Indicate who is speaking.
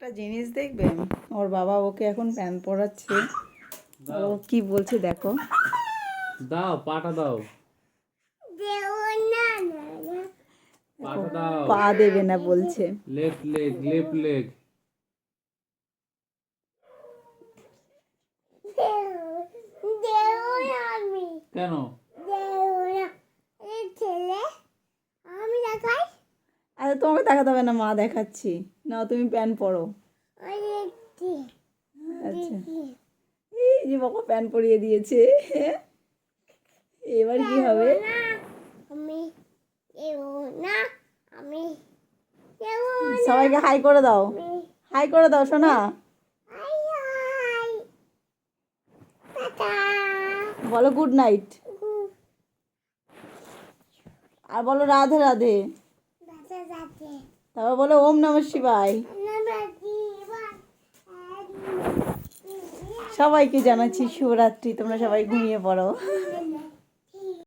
Speaker 1: একটা জিনিস দেখবে, ওর বাবা ওকে এখন প্যান পরাচ্ছে। ও কি বলছে দেখো।
Speaker 2: দাও পাটা দাও, পাটা দাও।
Speaker 1: পা দেবে না বলছে।
Speaker 2: Left leg, left leg. কেন?
Speaker 1: আরে তোমাকে দেখাতে হবে না, মা দেখাচ্ছি। না তুমি প্যান পরো। আচ্ছা, এই যে বাবা প্যান পরিয়ে দিয়েছে। এবার কি হবে? সবাইকে হাই করে দাও, হাই করে দাও শোনা। বলো গুড নাইট, আর বলো রাধে রাধে, তারপর বলো ওম নমঃ শিবায়। সবাইকে জানাচ্ছি শুভরাত্রি, তোমরা সবাই ঘুমিয়ে পড়ো।